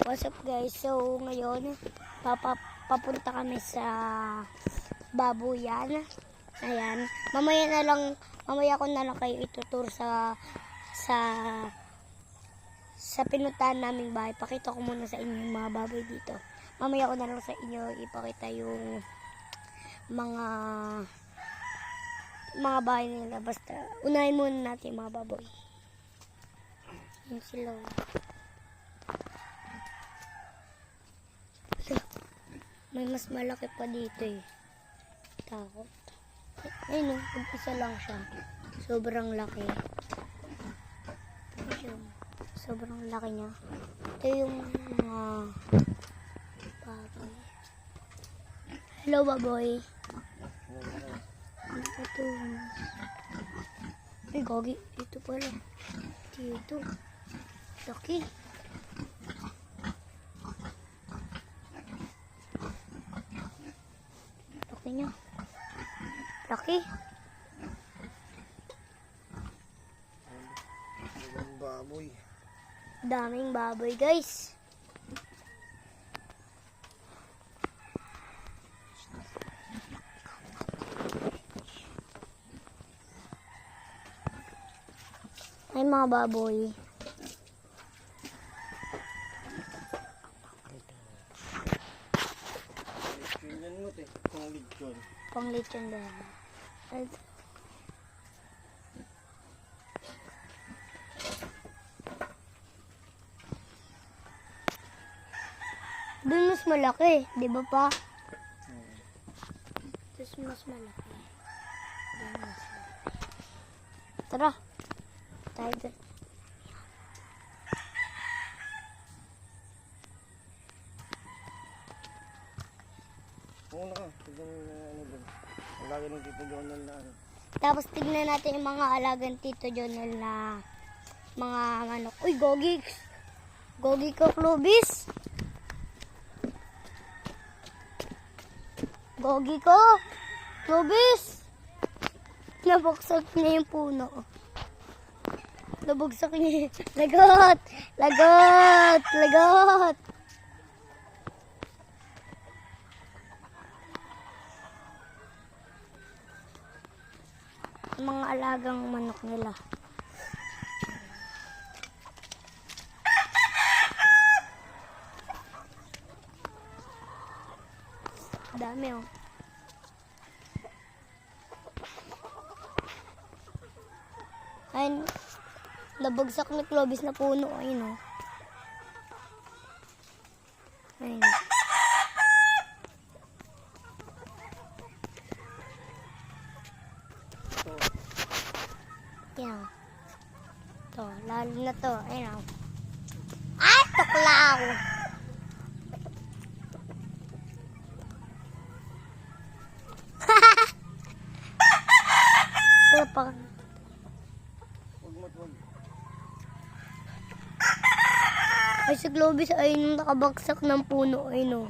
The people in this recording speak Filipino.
What's up guys? So ngayon papunta kami sa babuyan. Ayan. Mamaya ko na lang kayo itutur sa pinuntahan naming bahay. Pakita ko muna sa inyo yung mga baboy dito. Mamaya ko na lang sa inyo ipakita yung mga bahay nila. Basta unahin muna natin yung mga baboy. Yan sila. May mas malaki pa dito eh. Takot. Ayun o, isa lang siya. Sobrang laki. Sobrang laki niya. Ito yung mga baboy. Hello baboy. Ito. Ay gogi. Ito pala. Dito. Laki. Niya. Laki. Baboy. Daming baboy, guys. Ay mga baboy. Pang lechon din. Doon mas malaki, di ba pa? Doon mas malaki. Tara. Tayo doon. Oo na, tignan mo na ano doon. Alaga ng Tito Jonel na ano. Tapos tignan natin yung mga alagang Tito Jonel na mga manok. Uy, gogi! Gogi ko, Clovis! Gogi ko! Clovis! Nabuksak niya yung puno. Nabuksak niya. Lagot! Lagot! Lagot! Mga alagang manok nila. Dami oh. Ayun, nabagsak ni Clovis na puno. Ayun oh. Ayun. Yan. Ito, lalo na to. Ayun o. Ay, tuklaw! Ito pa. Ay, si Clovis ay nakabagsak ng puno. Ayun o.